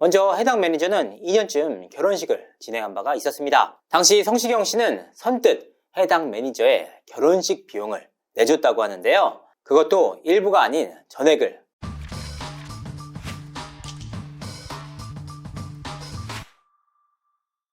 먼저 해당 매니저는 2년쯤 결혼식을 진행한 바가 있었습니다. 당시 성시경 씨는 선뜻 해당 매니저의 결혼식 비용을 내줬다고 하는데요. 그것도 일부가 아닌 전액을.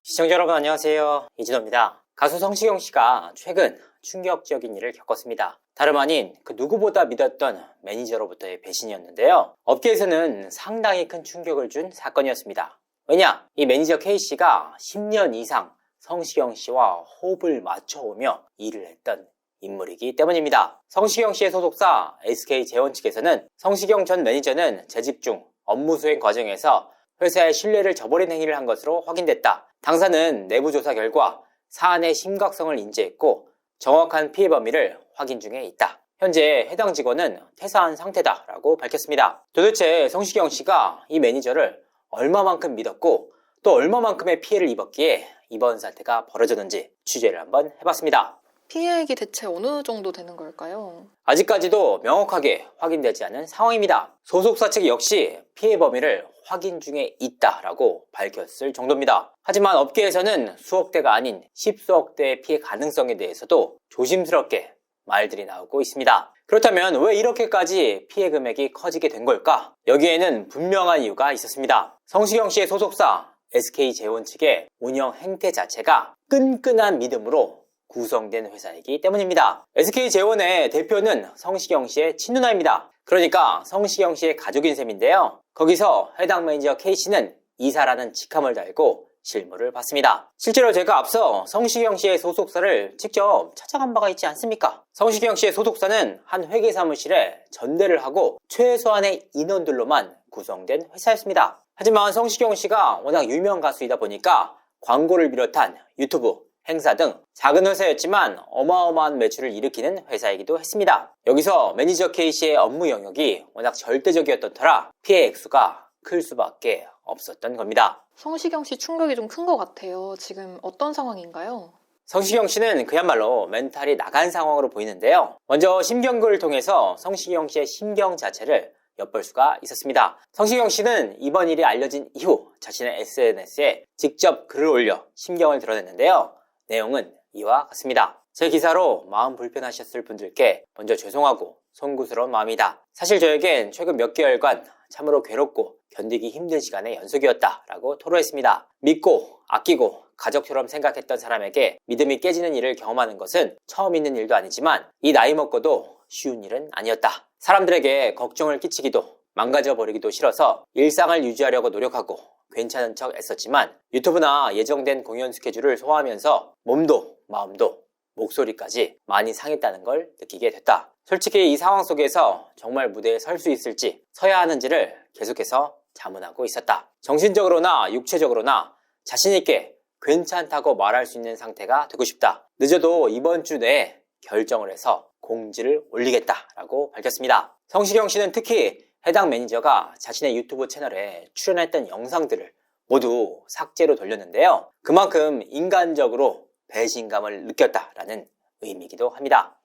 시청자 여러분 안녕하세요. 이진호입니다. 가수 성시경 씨가 최근 충격적인 일을 겪었습니다. 다름 아닌 그 누구보다 믿었던 매니저로부터의 배신이었는데요. 업계에서는 상당히 큰 충격을 준 사건이었습니다. 왜냐? 이 매니저 K씨가 10년 이상 성시경 씨와 호흡을 맞춰오며 일을 했던 인물이기 때문입니다. 성시경 씨의 소속사 SK재원 측에서는 성시경 전 매니저는 재직 중 업무 수행 과정에서 회사의 신뢰를 저버린 행위를 한 것으로 확인됐다. 당사는 내부 조사 결과 사안의 심각성을 인지했고 정확한 피해 범위를 확인 중에 있다. 현재 해당 직원은 퇴사한 상태다라고 밝혔습니다. 도대체 성시경 씨가 이 매니저를 얼마만큼 믿었고 또 얼마만큼의 피해를 입었기에 이번 사태가 벌어졌는지 취재를 한번 해봤습니다. 피해액이 대체 어느 정도 되는 걸까요? 아직까지도 명확하게 확인되지 않은 상황입니다. 소속사 측 역시 피해 범위를 확인 중에 있다라고 밝혔을 정도입니다. 하지만 업계에서는 수억 대가 아닌 십수억 대의 피해 가능성에 대해서도 조심스럽게 말들이 나오고 있습니다. 그렇다면 왜 이렇게까지 피해 금액이 커지게 된 걸까? 여기에는 분명한 이유가 있었습니다. 성시경 씨의 소속사 SK재원 측의 운영 행태 자체가 끈끈한 믿음으로 구성된 회사이기 때문입니다. SK재원의 대표는 성시경 씨의 친누나입니다. 그러니까 성시경 씨의 가족인 셈인데요. 거기서 해당 매니저 K씨는 이사라는 직함을 달고 실무를 받습니다. 실제로 제가 앞서 성시경 씨의 소속사를 직접 찾아간 바가 있지 않습니까? 성시경 씨의 소속사는 한 회계 사무실에 전대를 하고 최소한의 인원들로만 구성된 회사였습니다. 하지만 성시경 씨가 워낙 유명 가수이다 보니까 광고를 비롯한 유튜브, 행사 등 작은 회사였지만 어마어마한 매출을 일으키는 회사이기도 했습니다. 여기서 매니저 K씨의 업무 영역이 워낙 절대적이었던 터라 피해 액수가 클 수밖에 없었던 겁니다. 성시경 씨 충격이 좀 큰 것 같아요. 지금 어떤 상황인가요? 성시경 씨는 그야말로 멘탈이 나간 상황으로 보이는데요. 먼저 심경구를 통해서 성시경 씨의 심경 자체를 엿볼 수가 있었습니다. 성시경 씨는 이번 일이 알려진 이후 자신의 SNS에 직접 글을 올려 심경을 드러냈는데요. 내용은 이와 같습니다. 제 기사로 마음 불편하셨을 분들께 먼저 죄송하고 송구스러운 마음이다. 사실 저에겐 최근 몇 개월간 참으로 괴롭고 견디기 힘든 시간의 연속이었다 라고 토로했습니다. 믿고 아끼고 가족처럼 생각했던 사람에게 믿음이 깨지는 일을 경험하는 것은 처음 있는 일도 아니지만 이 나이 먹고도 쉬운 일은 아니었다. 사람들에게 걱정을 끼치기도 망가져버리기도 싫어서 일상을 유지하려고 노력하고 괜찮은 척 애썼지만 유튜브나 예정된 공연 스케줄을 소화하면서 몸도 마음도 목소리까지 많이 상했다는 걸 느끼게 됐다. 솔직히 이 상황 속에서 정말 무대에 설 수 있을지 서야 하는지를 계속해서 자문하고 있었다. 정신적으로나 육체적으로나 자신있게 괜찮다고 말할 수 있는 상태가 되고 싶다. 늦어도 이번 주 내에 결정을 해서 공지를 올리겠다라고 밝혔습니다. 성시경 씨는 특히 해당 매니저가 자신의 유튜브 채널에 출연했던 영상들을 모두 삭제로 돌렸는데요. 그만큼 인간적으로 배신감을 느꼈다라는 의미이기도 합니다.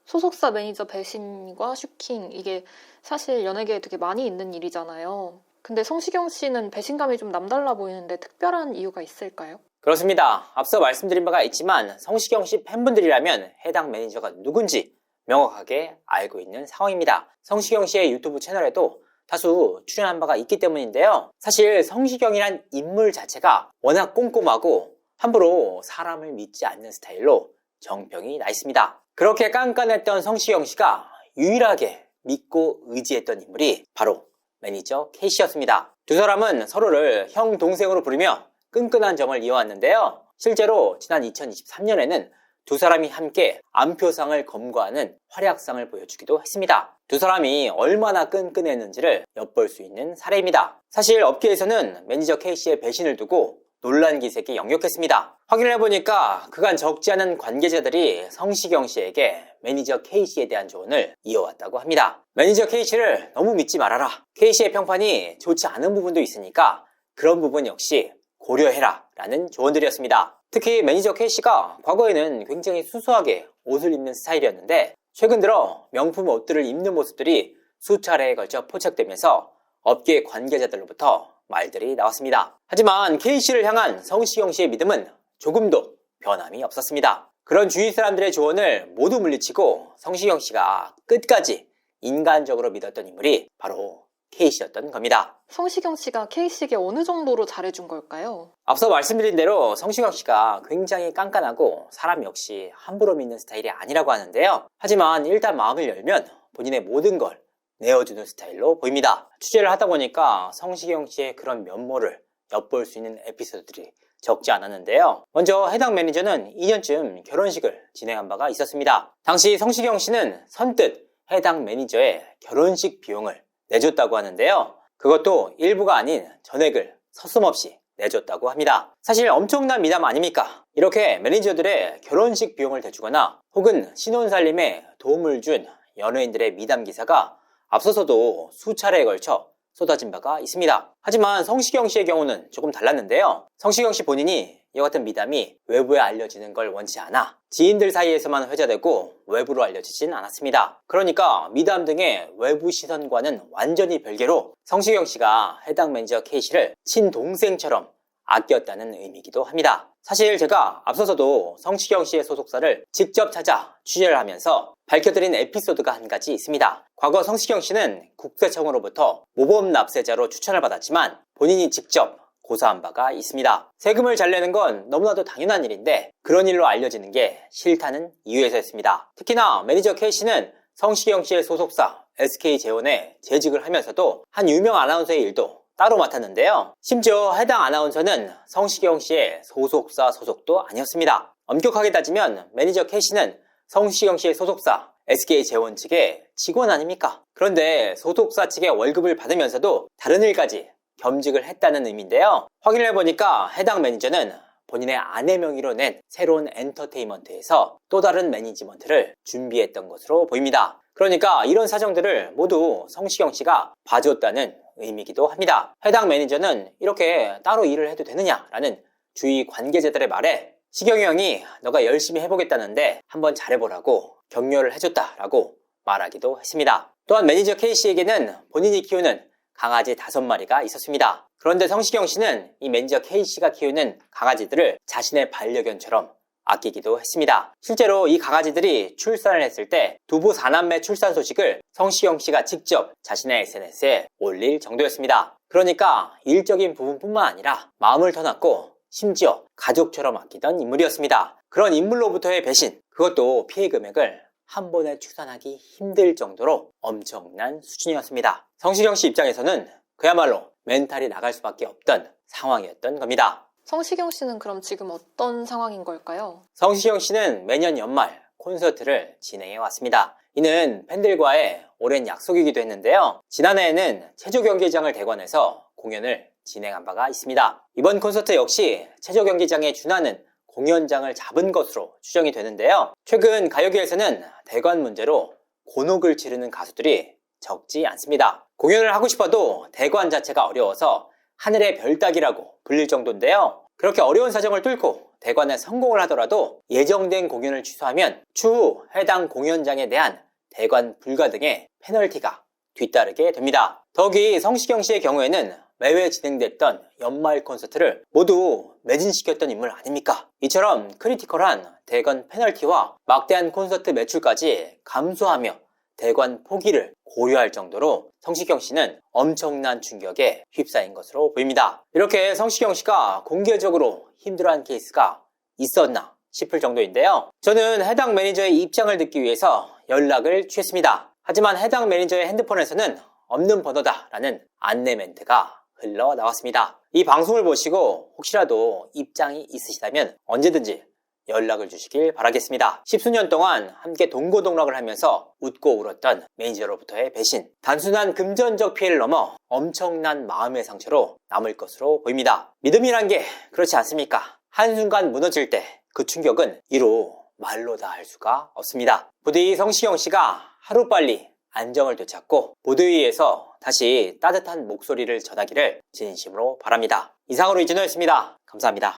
소속사 매니저 배신과 슈킹, 이게 사실 연예계에 되게 많이 있는 일이잖아요. 근데 성시경 씨는 배신감이 좀 남달라 보이는데 특별한 이유가 있을까요? 그렇습니다. 앞서 말씀드린 바가 있지만 성시경 씨 팬분들이라면 해당 매니저가 누군지 명확하게 알고 있는 상황입니다. 성시경 씨의 유튜브 채널에도 다수 출연한 바가 있기 때문인데요. 사실 성시경이란 인물 자체가 워낙 꼼꼼하고 함부로 사람을 믿지 않는 스타일로 정평이 나 있습니다. 그렇게 깐깐했던 성시경 씨가 유일하게 믿고 의지했던 인물이 바로 매니저 K씨였습니다. 두 사람은 서로를 형, 동생으로 부르며 끈끈한 정을 이어왔는데요. 실제로 지난 2023년에는 두 사람이 함께 안표상을 검거하는 활약상을 보여주기도 했습니다. 두 사람이 얼마나 끈끈했는지를 엿볼 수 있는 사례입니다. 사실 업계에서는 매니저 K씨의 배신을 두고 논란 기색이 역력했습니다. 확인을 해보니까 그간 적지 않은 관계자들이 성시경 씨에게 매니저 K씨에 대한 조언을 이어왔다고 합니다. 매니저 K씨를 너무 믿지 말아라. K씨의 평판이 좋지 않은 부분도 있으니까 그런 부분 역시 고려해라 라는 조언들이었습니다. 특히 매니저 K씨가 과거에는 굉장히 수수하게 옷을 입는 스타일이었는데 최근 들어 명품 옷들을 입는 모습들이 수차례에 걸쳐 포착되면서 업계 관계자들로부터 말들이 나왔습니다. 하지만 K씨를 향한 성시경씨의 믿음은 조금도 변함이 없었습니다. 그런 주위 사람들의 조언을 모두 물리치고 성시경씨가 끝까지 인간적으로 믿었던 인물이 바로 K씨였던 겁니다. 성시경 씨가 K씨에게 어느 정도로 잘해준 걸까요? 앞서 말씀드린 대로 성시경씨가 굉장히 깐깐하고 사람 역시 함부로 믿는 스타일이 아니라고 하는데요. 하지만 일단 마음을 열면 본인의 모든 걸 내어주는 스타일로 보입니다. 취재를 하다 보니까 성시경씨의 그런 면모를 엿볼 수 있는 에피소드들이 적지 않았는데요. 먼저 해당 매니저는 2년쯤 결혼식을 진행한 바가 있었습니다. 당시 성시경씨는 선뜻 해당 매니저의 결혼식 비용을 내줬다고 하는데요. 그것도 일부가 아닌 전액을 서슴없이 내줬다고 합니다. 사실 엄청난 미담 아닙니까? 이렇게 매니저들의 결혼식 비용을 대주거나 혹은 신혼살림에 도움을 준 연예인들의 미담 기사가 앞서서도 수차례에 걸쳐 쏟아진 바가 있습니다. 하지만 성시경씨의 경우는 조금 달랐는데요. 성시경씨 본인이 이와 같은 미담이 외부에 알려지는 걸 원치 않아 지인들 사이에서만 회자되고 외부로 알려지진 않았습니다. 그러니까 미담 등의 외부 시선과는 완전히 별개로 성시경씨가 해당 매니저 K씨를 친동생처럼 아꼈다는 의미이기도 합니다. 사실 제가 앞서서도 성시경씨의 소속사를 직접 찾아 취재를 하면서 밝혀드린 에피소드가 한 가지 있습니다. 과거 성시경씨는 국세청으로부터 모범 납세자로 추천을 받았지만 본인이 직접 고사한 바가 있습니다. 세금을 잘 내는 건 너무나도 당연한 일인데 그런 일로 알려지는 게 싫다는 이유에서였습니다. 특히나 매니저 K씨는 성시경씨의 소속사 SK재원에 재직을 하면서도 한 유명 아나운서의 일도 따로 맡았는데요. 심지어 해당 아나운서는 성시경씨의 소속사 소속도 아니었습니다. 엄격하게 따지면 매니저 K씨는 성시경씨의 소속사 SK재원 측의 직원 아닙니까? 그런데 소속사 측의 월급을 받으면서도 다른 일까지 겸직을 했다는 의미인데요. 확인을 해보니까 해당 매니저는 본인의 아내 명의로 낸 새로운 엔터테인먼트에서 또 다른 매니지먼트를 준비했던 것으로 보입니다. 그러니까 이런 사정들을 모두 성시경씨가 봐줬다는 의미이기도 합니다. 해당 매니저는 이렇게 따로 일을 해도 되느냐라는 주위 관계자들의 말에 시경이 형이 너가 열심히 해보겠다는데 한번 잘해보라고 격려를 해줬다라고 말하기도 했습니다. 또한 매니저 K씨에게는 본인이 키우는 강아지 5마리가 있었습니다. 그런데 성시경씨는 이 매니저 K씨가 키우는 강아지들을 자신의 반려견처럼 아끼기도 했습니다. 실제로 이 강아지들이 출산을 했을 때 두부 4남매 출산 소식을 성시경씨가 직접 자신의 SNS에 올릴 정도였습니다. 그러니까 일적인 부분뿐만 아니라 마음을 터놨고 심지어 가족처럼 아끼던 인물이었습니다. 그런 인물로부터의 배신, 그것도 피해 금액을 한 번에 추산하기 힘들 정도로 엄청난 수준이었습니다. 성시경씨 입장에서는 그야말로 멘탈이 나갈 수밖에 없던 상황이었던 겁니다. 성시경 씨는 그럼 지금 어떤 상황인 걸까요? 성시경 씨는 매년 연말 콘서트를 진행해 왔습니다. 이는 팬들과의 오랜 약속이기도 했는데요. 지난해에는 체조경기장을 대관해서 공연을 진행한 바가 있습니다. 이번 콘서트 역시 체조경기장에 준하는 공연장을 잡은 것으로 추정이 되는데요. 최근 가요계에서는 대관 문제로 곤혹을 치르는 가수들이 적지 않습니다. 공연을 하고 싶어도 대관 자체가 어려워서 하늘의 별 따기라고 불릴 정도인데요. 그렇게 어려운 사정을 뚫고 대관에 성공을 하더라도 예정된 공연을 취소하면 추후 해당 공연장에 대한 대관 불가 등의 페널티가 뒤따르게 됩니다. 더욱이 성시경 씨의 경우에는 매회 진행됐던 연말 콘서트를 모두 매진시켰던 인물 아닙니까? 이처럼 크리티컬한 대관 페널티와 막대한 콘서트 매출까지 감수하며 대관 포기를 고려할 정도로 성시경 씨는 엄청난 충격에 휩싸인 것으로 보입니다. 이렇게 성시경 씨가 공개적으로 힘들어한 케이스가 있었나 싶을 정도인데요. 저는 해당 매니저의 입장을 듣기 위해서 연락을 취했습니다. 하지만 해당 매니저의 핸드폰에서는 없는 번호다라는 안내 멘트가 흘러나왔습니다. 이 방송을 보시고 혹시라도 입장이 있으시다면 언제든지 연락을 주시길 바라겠습니다. 십수년 동안 함께 동고동락을 하면서 웃고 울었던 매니저로부터의 배신, 단순한 금전적 피해를 넘어 엄청난 마음의 상처로 남을 것으로 보입니다. 믿음이란 게 그렇지 않습니까? 한순간 무너질 때 그 충격은 이루 말로 다 할 수가 없습니다. 부디 성시경 씨가 하루빨리 안정을 되찾고 무대 위에서 다시 따뜻한 목소리를 전하기를 진심으로 바랍니다. 이상으로 이진호였습니다. 감사합니다.